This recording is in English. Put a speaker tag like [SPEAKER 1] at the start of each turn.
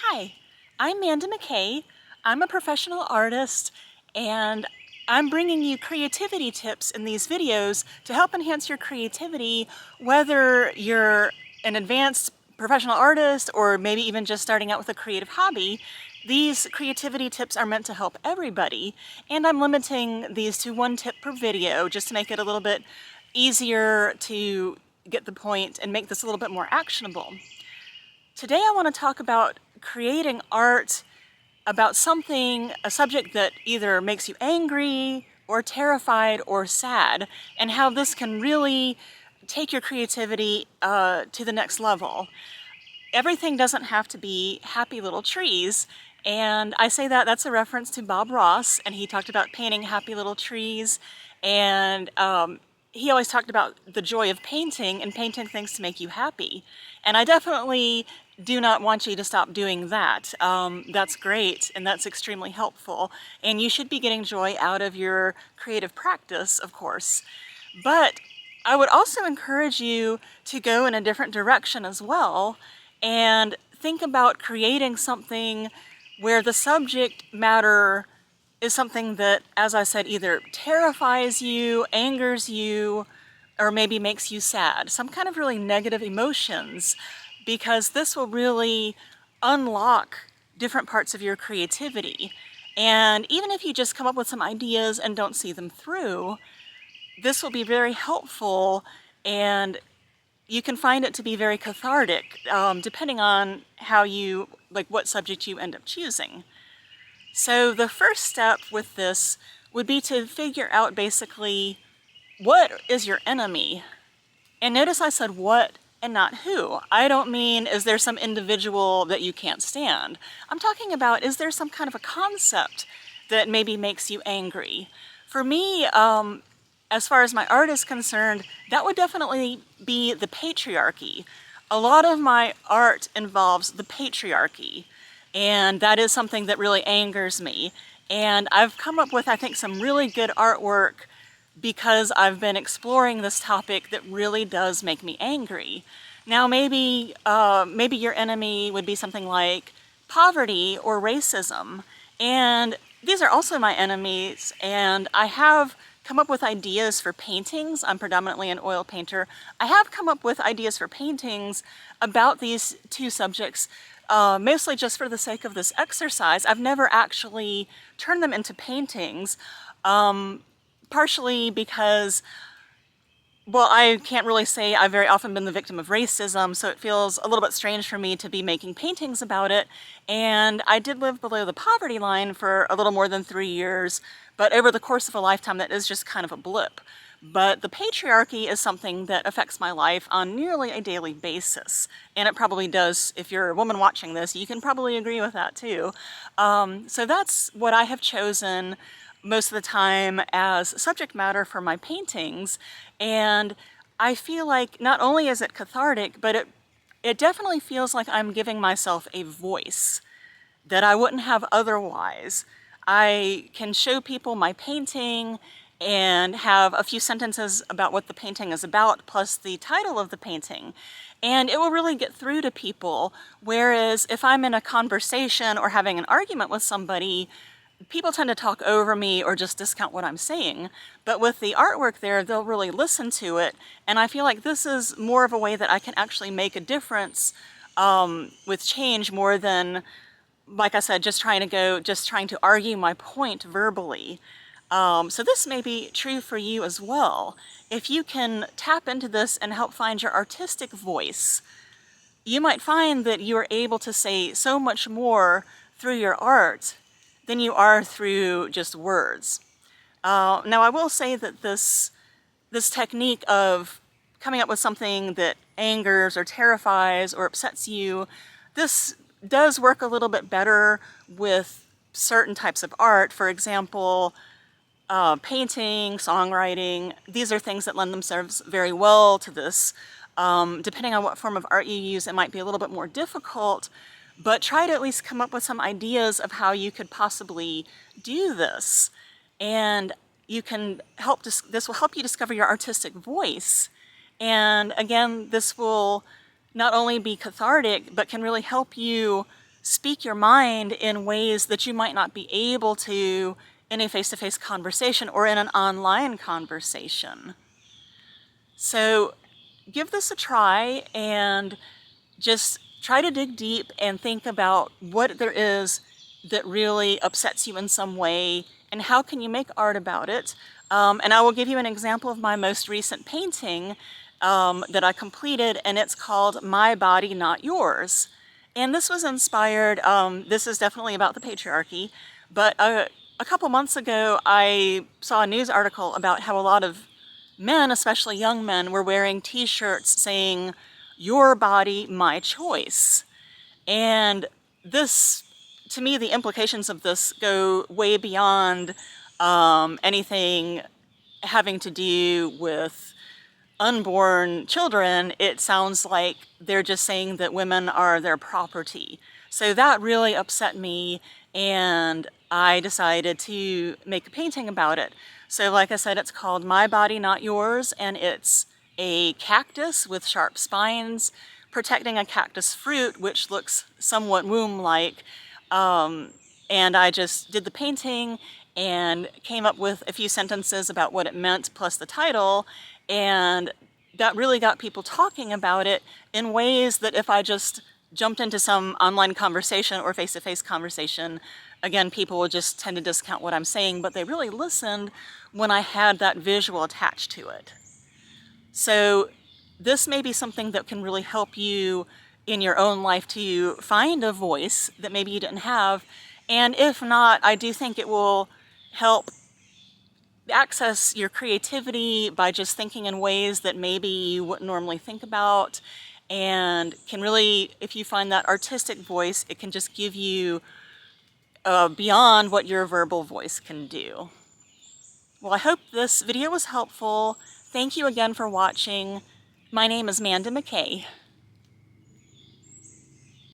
[SPEAKER 1] Hi, I'm Manda McKay. I'm a professional artist, and I'm bringing you creativity tips in these videos to help enhance your creativity, whether you're an advanced professional artist or maybe even just starting out with a creative hobby. These creativity tips are meant to help everybody, and I'm limiting these to one tip per video just to make it a little bit easier to get the point and make this a little bit more actionable. Today I want to talk about creating art about something, a subject that either makes you angry or terrified or sad, and how this can really take your creativity to the next level. Everything doesn't have to be happy little trees, and I say that's a reference to Bob Ross, and he talked about painting happy little trees, and he always talked about the joy of painting and painting things to make you happy. And I definitely do not want you to stop doing that. That's great and that's extremely helpful. And you should be getting joy out of your creative practice, of course. But I would also encourage you to go in a different direction as well and think about creating something where the subject matter is something that, as I said, either terrifies you, angers you, or maybe makes you sad. Some kind of really negative emotions, because this will really unlock different parts of your creativity. And even if you just come up with some ideas and don't see them through, this will be very helpful, and you can find it to be very cathartic, depending on how you, like what subject you end up choosing. So the first step with this would be to figure out basically what is your enemy. And notice I said what and not who. I don't mean is there some individual that you can't stand. I'm talking about is there some kind of a concept that maybe makes you angry. For me, as far as my art is concerned, that would definitely be the patriarchy. A lot of my art involves the patriarchy, and that is something that really angers me. And I've come up with, I think, some really good artwork because I've been exploring this topic that really does make me angry. Now, maybe your enemy would be something like poverty or racism, and these are also my enemies, and I have come up with ideas for paintings. I'm predominantly an oil painter. I have come up with ideas for paintings about these two subjects, mostly just for the sake of this exercise. I've never actually turned them into paintings, partially because, well, I can't really say I've very often been the victim of racism, so it feels a little bit strange for me to be making paintings about it. And I did live below the poverty line for a little more than 3 years, but over the course of a lifetime, that is just kind of a blip. But the patriarchy is something that affects my life on nearly a daily basis. And it probably does, if you're a woman watching this, you can probably agree with that too. So that's what I have chosen most of the time as subject matter for my paintings. And I feel like not only is it cathartic, but it definitely feels like I'm giving myself a voice that I wouldn't have otherwise. I can show people my painting and have a few sentences about what the painting is about, plus the title of the painting. And it will really get through to people. Whereas if I'm in a conversation or having an argument with somebody, people tend to talk over me or just discount what I'm saying. But with the artwork there, they'll really listen to it. And I feel like this is more of a way that I can actually make a difference with change, more than, like I said, just trying to argue my point verbally. So this may be true for you as well. If you can tap into this and help find your artistic voice, you might find that you are able to say so much more through your art than you are through just words. Now, I will say that this technique of coming up with something that angers or terrifies or upsets you, this does work a little bit better with certain types of art. For example, painting, songwriting, these are things that lend themselves very well to this. Depending on what form of art you use, it might be a little bit more difficult, but try to at least come up with some ideas of how you could possibly do this. And you can this will help you discover your artistic voice. And again, this will not only be cathartic, but can really help you speak your mind in ways that you might not be able to in a face-to-face conversation or in an online conversation. So give this a try and just try to dig deep and think about what there is that really upsets you in some way and how can you make art about it. And I will give you an example of my most recent painting that I completed, and it's called My Body, Not Yours. And this was inspired, this is definitely about the patriarchy, but a couple months ago I saw a news article about how a lot of men, especially young men, were wearing t-shirts saying, "Your body, my choice." And this, to me, the implications of this go way beyond anything having to do with unborn children. It sounds like they're just saying that women are their property. So that really upset me, and I decided to make a painting about it. So like I said, it's called My Body, Not Yours, and it's a cactus with sharp spines protecting a cactus fruit, which looks somewhat womb-like. And I just did the painting and came up with a few sentences about what it meant, plus the title, and that really got people talking about it in ways that if I just jumped into some online conversation or face-to-face conversation, again, people would just tend to discount what I'm saying, but they really listened when I had that visual attached to it. So this may be something that can really help you in your own life to find a voice that maybe you didn't have, and if not, I do think it will help access your creativity by just thinking in ways that maybe you wouldn't normally think about, and can really, if you find that artistic voice, it can just give you beyond what your verbal voice can do. Well, I hope this video was helpful. Thank you again for watching. My name is Manda McKay.